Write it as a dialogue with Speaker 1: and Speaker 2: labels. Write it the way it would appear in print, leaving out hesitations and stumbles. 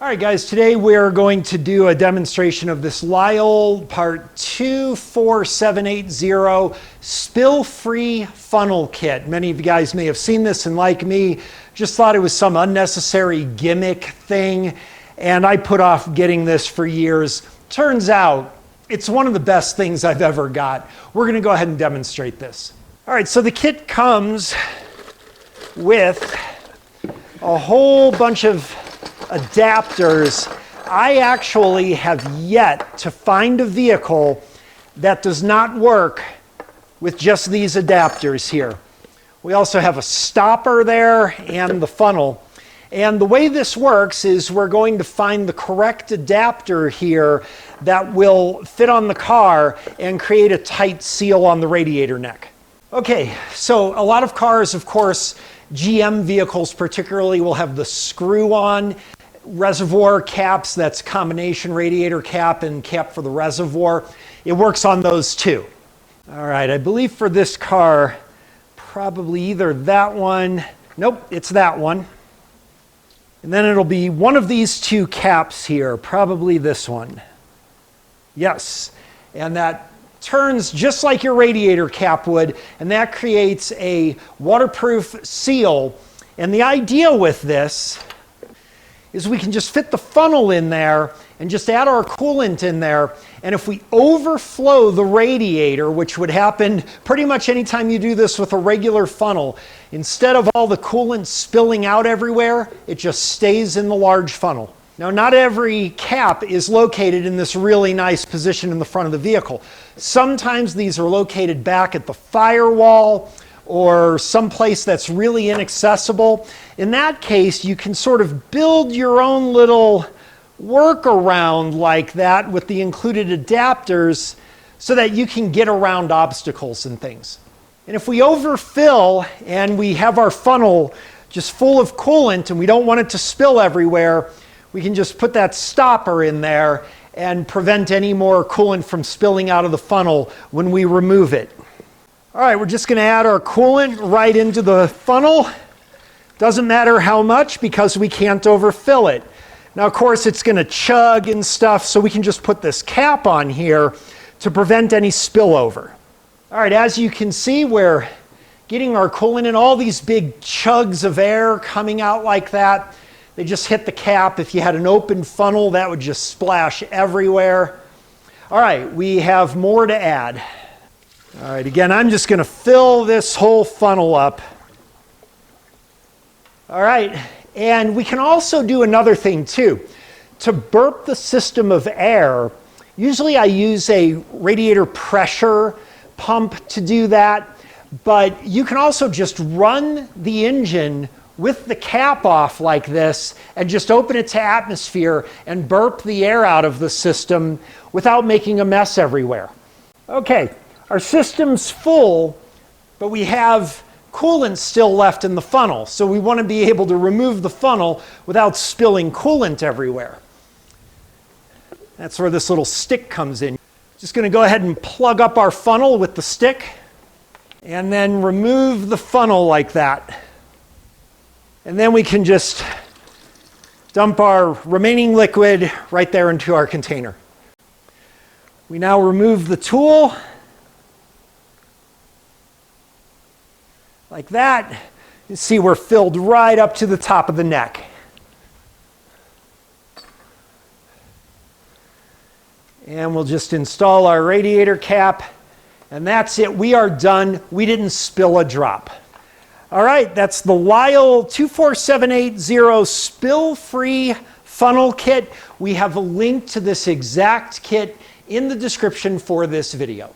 Speaker 1: All right, guys, today we're going to do a demonstration of this Lisle part 24780 spill-free funnel kit. Many of you guys may have seen this and like me, just thought it was some unnecessary gimmick thing, and I put off getting this for years. Turns out it's one of the best things I've ever got. We're going to go ahead and demonstrate this. All right, so the kit comes with a whole bunch of adapters. I actually have yet to find a vehicle that does not work with just these adapters here. We also have a stopper there and the funnel. And the way this works is we're going to find the correct adapter here that will fit on the car and create a tight seal on the radiator neck. Okay, so a lot of cars, of course, GM vehicles particularly, will have the screw-on reservoir caps. That's combination radiator cap and cap for the reservoir. It works on those too. All right, I believe for this car, probably either that one, nope, it's that one. And then it'll be one of these two caps here, probably this one. Yes, and that turns just like your radiator cap would, and that creates a waterproof seal. And the idea with this is we can just fit the funnel in there and just add our coolant in there. And if we overflow the radiator, which would happen pretty much anytime you do this with a regular funnel, instead of all the coolant spilling out everywhere, it just stays in the large funnel. Now, not every cap is located in this really nice position in the front of the vehicle. Sometimes these are located back at the firewall or someplace that's really inaccessible. In that case, you can sort of build your own little workaround like that with the included adapters so that you can get around obstacles and things. And if we overfill and we have our funnel just full of coolant and we don't want it to spill everywhere, we can just put that stopper in there and prevent any more coolant from spilling out of the funnel when we remove it. All right, we're just going to add our coolant right into the funnel. Doesn't matter how much because we can't overfill it. Now, of course, it's going to chug and stuff, so we can just put this cap on here to prevent any spillover. All right, as you can see, we're getting our coolant in. All these big chugs of air coming out like that, they just hit the cap. If you had an open funnel, that would just splash everywhere. All right, we have more to add. All right, again, I'm just going to fill this whole funnel up. All right, and we can also do another thing too. To burp the system of air, usually I use a radiator pressure pump to do that, but you can also just run the engine with the cap off like this and just open it to atmosphere and burp the air out of the system without making a mess everywhere. Okay. Our system's full, but we have coolant still left in the funnel. So we want to be able to remove the funnel without spilling coolant everywhere. That's where this little stick comes in. Just going to go ahead and plug up our funnel with the stick and then remove the funnel like that. And then we can just dump our remaining liquid right there into our container. We now remove the tool. Like that. You see we're filled right up to the top of the neck. And we'll just install our radiator cap, and that's it. We are done. We didn't spill a drop. All right, that's the Lisle 24780 spill-free funnel kit. We have a link to this exact kit in the description for this video.